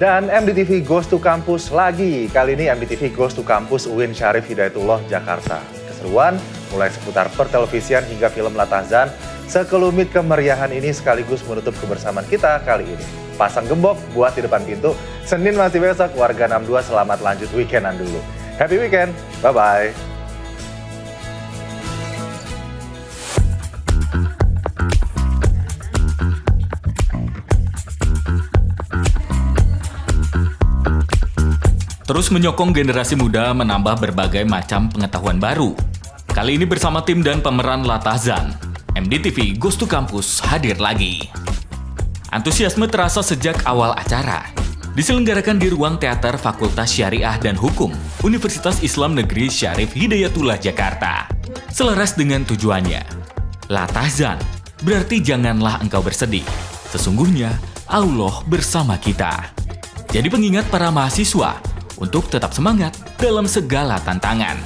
Dan MDTV Goes to Campus lagi. Kali ini MDTV Goes to Campus UIN Syarif Hidayatullah, Jakarta. Keseruan mulai seputar pertelevisian hingga film Latahzan. Sekelumit kemeriahan ini sekaligus menutup kebersamaan kita kali ini. Pasang gembok buat di depan pintu. Senin masih besok, warga 62 selamat lanjut weekendan dulu. Happy weekend, bye-bye. Terus menyokong generasi muda menambah berbagai macam pengetahuan baru. Kali ini bersama tim dan pemeran Latahzan, MDTV Goes to Campus hadir lagi. Antusiasme terasa sejak awal acara. Diselenggarakan di ruang teater Fakultas Syariah dan Hukum, Universitas Islam Negeri Syarif Hidayatullah, Jakarta. Selaras dengan tujuannya, Latahzan berarti janganlah engkau bersedih. Sesungguhnya Allah bersama kita. Jadi pengingat para mahasiswa untuk tetap semangat dalam segala tantangan.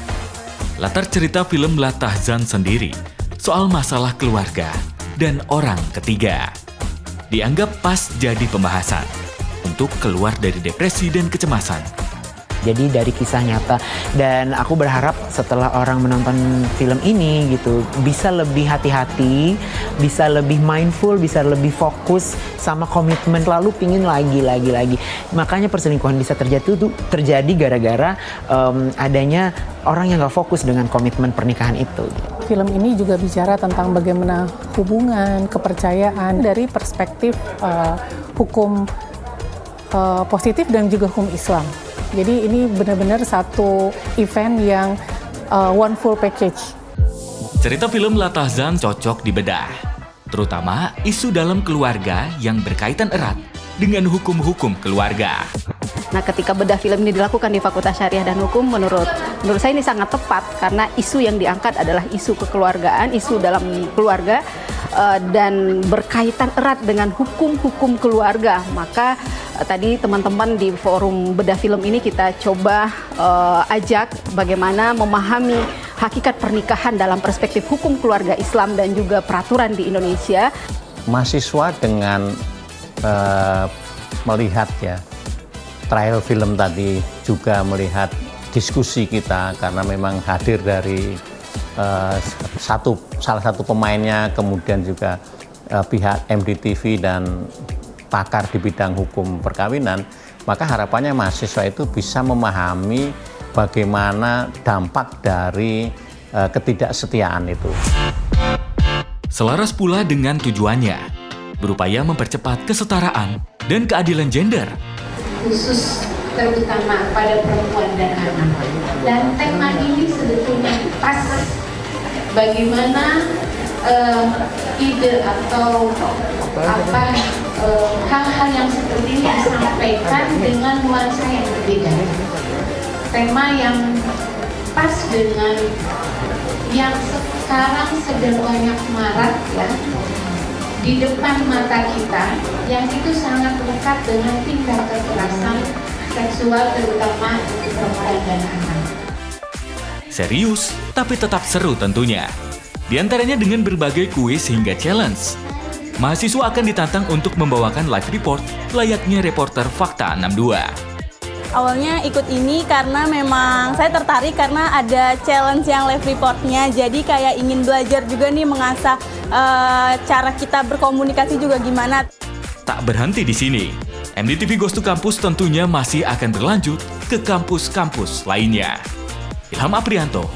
Latar cerita film Latahzan sendiri soal masalah keluarga dan orang ketiga. Dianggap pas jadi pembahasan untuk keluar dari depresi dan kecemasan. Jadi dari kisah nyata, dan aku berharap setelah orang menonton film ini gitu bisa lebih hati-hati, bisa lebih mindful, bisa lebih fokus sama komitmen, selalu pingin lagi. Makanya perselingkuhan bisa terjadi gara-gara adanya orang yang gak fokus dengan komitmen pernikahan itu. Film ini juga bicara tentang bagaimana hubungan, kepercayaan dari perspektif hukum positif dan juga hukum Islam. Jadi ini benar-benar satu event yang one full package. Cerita film Latahzan cocok dibedah, terutama isu dalam keluarga yang berkaitan erat dengan hukum-hukum keluarga. Nah, ketika bedah film ini dilakukan di Fakultas Syariah dan Hukum, menurut saya ini sangat tepat karena isu yang diangkat adalah isu kekeluargaan, isu dalam keluarga dan berkaitan erat dengan hukum-hukum keluarga. Maka tadi teman-teman di forum bedah film ini kita coba ajak bagaimana memahami hakikat pernikahan dalam perspektif hukum keluarga Islam dan juga peraturan di Indonesia. Mahasiswa dengan melihat ya trial film tadi, juga melihat diskusi kita karena memang hadir dari salah satu pemainnya, kemudian juga pihak MDTV dan pakar di bidang hukum perkawinan, maka harapannya mahasiswa itu bisa memahami bagaimana dampak dari ketidaksetiaan itu. Selaras pula dengan tujuannya, berupaya mempercepat kesetaraan dan keadilan gender. Khusus terutama pada perempuan dan anak. Dan tema ini sebetulnya pas bagaimana ide atau hal-hal yang seperti ini disampaikan dengan nuansa yang berbeda. Tema yang pas dengan yang sekarang sedang banyak marak ya di depan mata kita, yang itu sangat lekat dengan tindak kekerasan seksual terutama untuk perempuan dan anak. Serius, tapi tetap seru tentunya. Di antaranya dengan berbagai kuis hingga challenge. Mahasiswa akan ditantang untuk membawakan live report layaknya reporter Fakta 62. Awalnya ikut ini karena memang saya tertarik karena ada challenge yang live reportnya. Jadi kayak ingin belajar juga nih mengasah cara kita berkomunikasi juga gimana. Tak berhenti di sini, MDTV Goes to Campus tentunya masih akan berlanjut ke kampus-kampus lainnya. Ilham Aprianto,